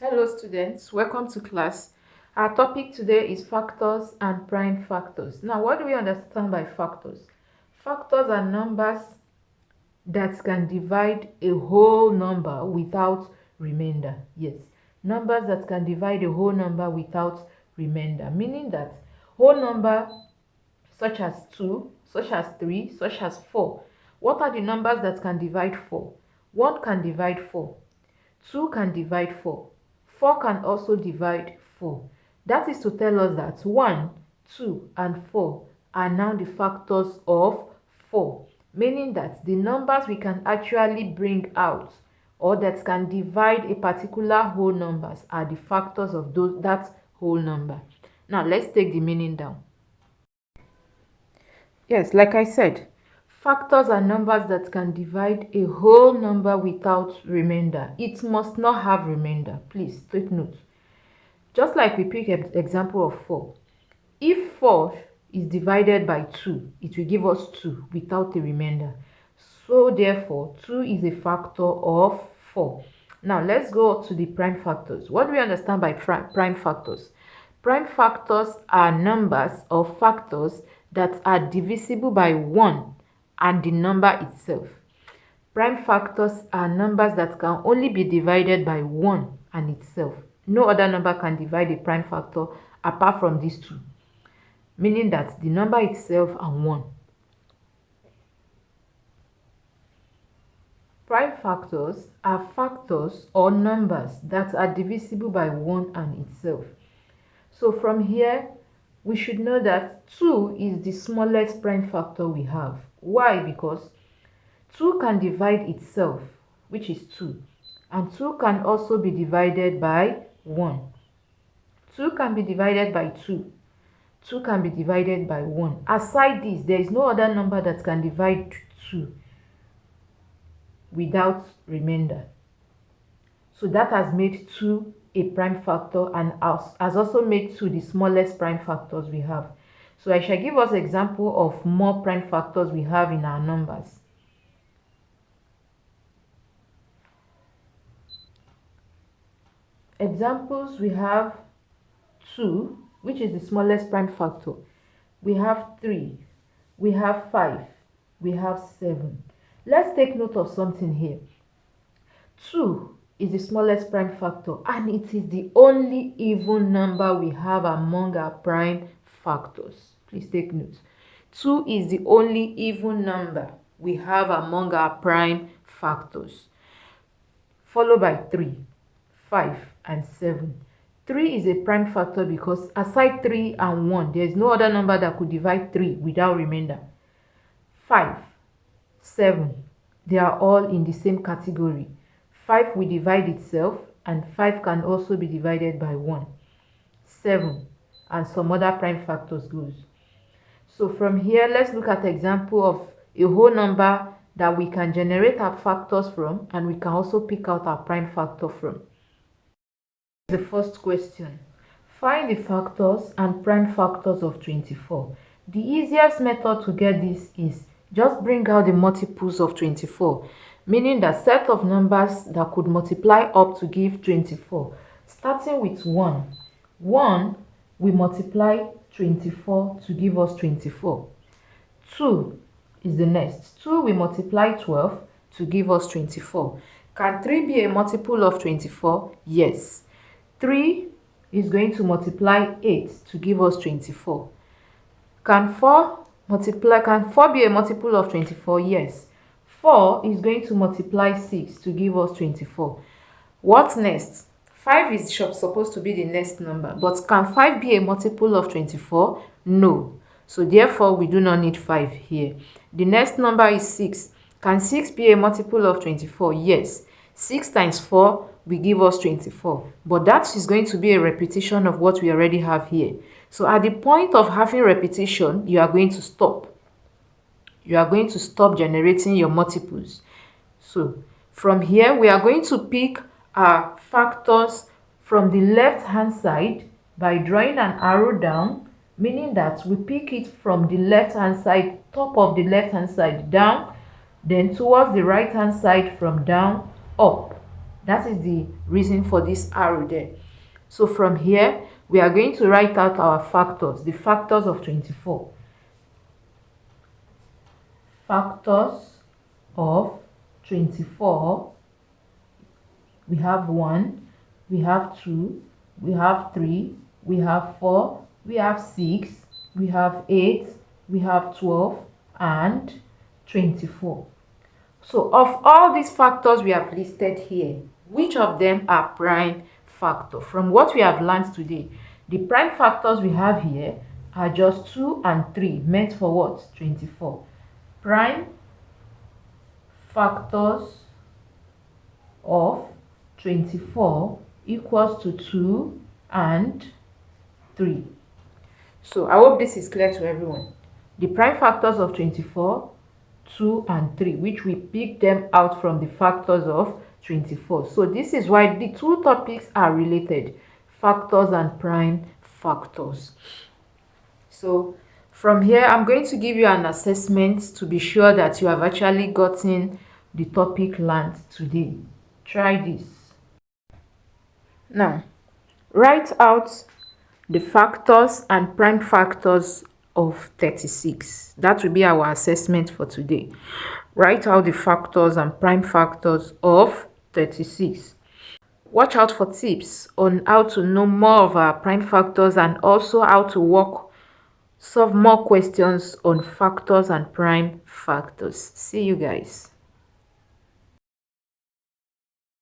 Hello students, welcome to class. Our topic today is factors and prime factors. Now, what do we understand by factors? Factors are numbers that can divide a whole number without remainder. Yes, numbers that can divide a whole number without remainder, meaning that whole number such as 2, such as 3, such as 4. What are the numbers that can divide 4? 1 can divide 4. 2 can divide 4. 4 can also divide 4. That is to tell us that 1, 2, and 4 are now the factors of 4, meaning that the numbers we can actually bring out or that can divide a particular whole numbers are the factors of that whole number. Now let's take the meaning down. Yes, like I said, factors are numbers that can divide a whole number without remainder. It must not have remainder. Please take note. Just like we pick an example of 4. If 4 is divided by 2, it will give us 2 without a remainder. So therefore, 2 is a factor of 4. Now let's go to the prime factors. What do we understand by prime factors? Prime factors are numbers or factors that are divisible by 1 and the number itself. Prime factors are numbers that can only be divided by 1 and itself. No other number can divide a prime factor apart from these two, meaning that the number itself and 1. Prime factors are factors or numbers that are divisible by 1 and itself. So from here, we should know that 2 is the smallest prime factor we have. Why? Because 2 can divide itself, which is 2, and 2 can also be divided by 1. 2 can be divided by 2. 2 can be divided by 1. Aside this, there is no other number that can divide 2 without remainder. So that has made 2 a prime factor and has also made 2 the smallest prime factors we have. So I shall give us an example of more prime factors we have in our numbers. Examples, we have 2, which is the smallest prime factor. We have 3, we have 5, we have 7. Let's take note of something here. 2 is the smallest prime factor and it is the only even number we have among our prime factors. Please take note. 2 is the only even number we have among our prime factors, followed by 3, 5, and 7. 3 is a prime factor because aside 3 and 1, there is no other number that could divide 3 without remainder. 5, 7, they are all in the same category. 5 will divide itself and 5 can also be divided by 1. 7 and some other prime factors goes. So from here, let's look at an example of a whole number that we can generate our factors from and we can also pick out our prime factor from. The first question. Find the factors and prime factors of 24. The easiest method to get this is just bring out the multiples of 24, meaning the set of numbers that could multiply up to give 24. Starting with 1. 1 we multiply 24 to give us 24. 2 is the next. 2 we multiply 12 to give us 24. Can 3 be a multiple of 24? Yes. 3 is going to multiply 8 to give us 24. Can 4 be a multiple of 24? Yes. 4 is going to multiply 6 to give us 24. What next? 5 is supposed to be the next number, but can 5 be a multiple of 24? No. So therefore, we do not need 5 here. The next number is 6. Can 6 be a multiple of 24? Yes. 6 times 4 will give us 24. But that is going to be a repetition of what we already have here. So at the point of having repetition, you are going to stop. You are going to stop generating your multiples. So from here, we are going to pick our factors from the left hand side by drawing an arrow down, meaning that we pick it from the left hand side, top of the left hand side down, then towards the right hand side from down up. That is the reason for this arrow there. So from here, we are going to write out our factors, the factors of 24. Factors of 24. We have 1, we have 2, we have 3, we have 4, we have 6, we have 8, we have 12, and 24. So of all these factors we have listed here, which of them are prime factor? From what we have learned today, the prime factors we have here are just 2 and 3, meant for what? 24. Prime factors of 24 equals to 2 and 3. So I hope this is clear to everyone. The prime factors of 24, 2 and 3, which we pick them out from the factors of 24. So this is why the two topics are related, factors and prime factors. So from here, I'm going to give you an assessment to be sure that you have actually gotten the topic learned today. Try this. Now, write out the factors and prime factors of 36. That will be our assessment for today. Write out the factors and prime factors of 36. Watch out for tips on how to know more of our prime factors and also how to solve more questions on factors and prime factors. See you guys.